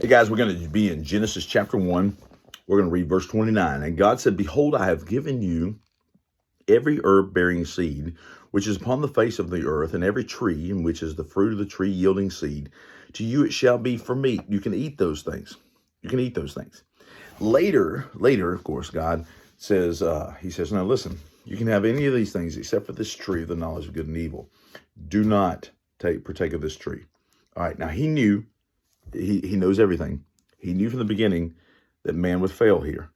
Hey guys, we're going to be in Genesis chapter 1. We're going to read verse 29. And God said, "Behold, I have given you every herb bearing seed, which is upon the face of the earth, and every tree, in which is the fruit of the tree yielding seed. To you it shall be for meat." You can eat those things. You can eat those things. Later, of course, God says, he says, "Now listen, you can have any of these things except for this tree of the knowledge of good and evil. Do not partake of this tree." All right, now he knew. He knows everything. He knew from the beginning that man would fail here.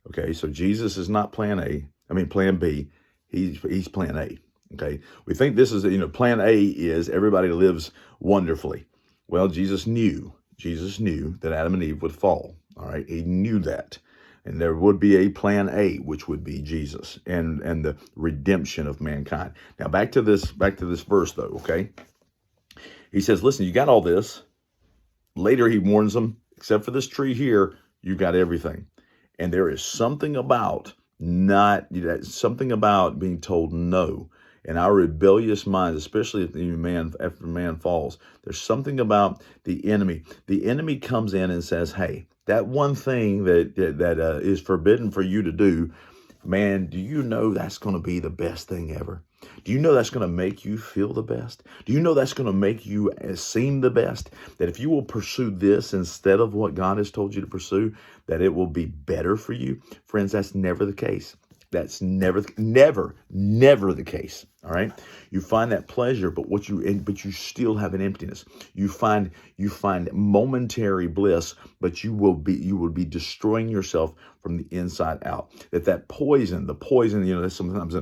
Okay, so Jesus is not plan B. He's plan A. Okay, we think this is, plan A is everybody lives wonderfully. Well, Jesus knew that Adam and Eve would fall. All right, he knew that. And there would be a plan A, which would be Jesus and the redemption of mankind. Now back to this verse though, okay? He says, listen, you got all this. Later, he warns them, except for this tree here, you got everything. And there is something about something about being told no. In our rebellious minds, especially after man falls, there's something about the enemy. The enemy comes in and says, hey, that one thing that is forbidden for you to do, man, do you know that's going to be the best thing ever? Do you know that's going to make you feel the best? Do you know that's going to make you seem the best? That if you will pursue this instead of what God has told you to pursue, that it will be better for you? Friends, that's never the case. That's never the case. All right. You find that pleasure, but you still have an emptiness. You find momentary bliss, but you will be destroying yourself from the inside out. That poison, sometimes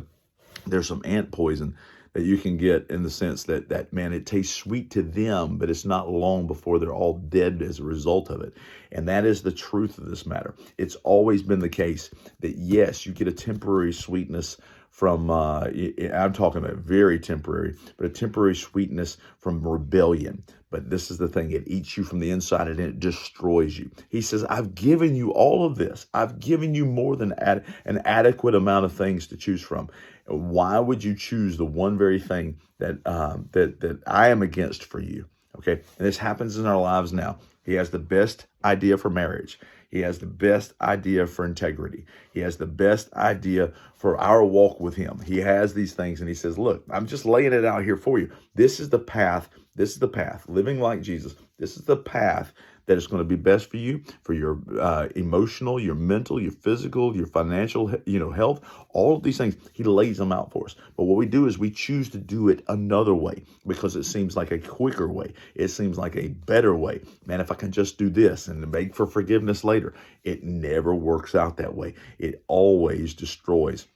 there's some ant poison that you can get in the sense that man, it tastes sweet to them, but it's not long before they're all dead as a result of it. And that is the truth of this matter. It's always been the case that yes, you get a temporary sweetness from, I'm talking about very temporary, but a temporary sweetness from rebellion. But this is the thing, it eats you from the inside and it destroys you. He says, I've given you all of this. I've given you more than an adequate amount of things to choose from. Why would you choose the one very thing that I am against for you? Okay, and this happens in our lives now. He has the best idea for marriage. He has the best idea for integrity. He has the best idea for our walk with him. He has these things and he says, look, I'm just laying it out here for you. This is the path. This is the path. Living like Jesus. This is the path that is going to be best for you, for your emotional, your mental, your physical, your financial, health, all of these things. He lays them out for us. But what we do is we choose to do it another way because it seems like a quicker way. It seems like a better way. Man, if I can just do this and beg for forgiveness later, it never works out that way. It always destroys.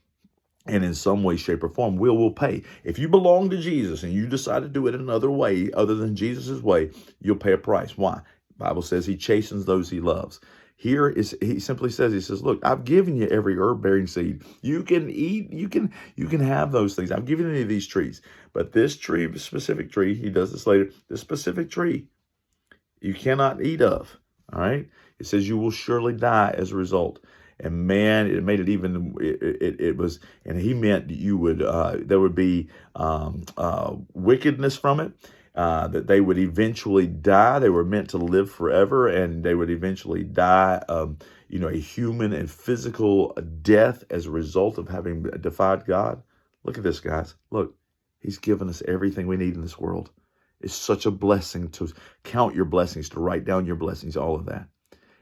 And in some way, shape, or form, will pay. If you belong to Jesus and you decide to do it another way other than Jesus' way, you'll pay a price. Why? The Bible says he chastens those he loves. He simply says, look, I've given you every herb bearing seed. You can eat, you can have those things. I've given you these trees. But this tree, specific tree, he does this later, this specific tree, you cannot eat of. All right. It says you will surely die as a result. And man, it made it even, it was, and he meant you would, there would be wickedness from it, that they would eventually die. They were meant to live forever, and they would eventually die, a human and physical death as a result of having defied God. Look at this, guys. Look, he's given us everything we need in this world. It's such a blessing to count your blessings, to write down your blessings, all of that.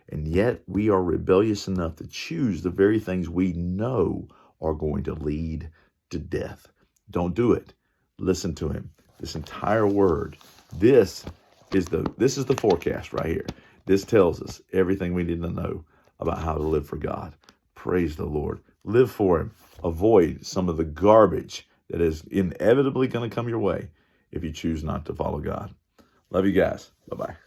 And yet we are rebellious enough to choose the very things we know are going to lead to death. Don't do it. Listen to him. This entire word, this is the forecast right here. This tells us everything we need to know about how to live for God. Praise the Lord. Live for him. Avoid some of the garbage that is inevitably going to come your way if you choose not to follow God. Love you guys. Bye-bye.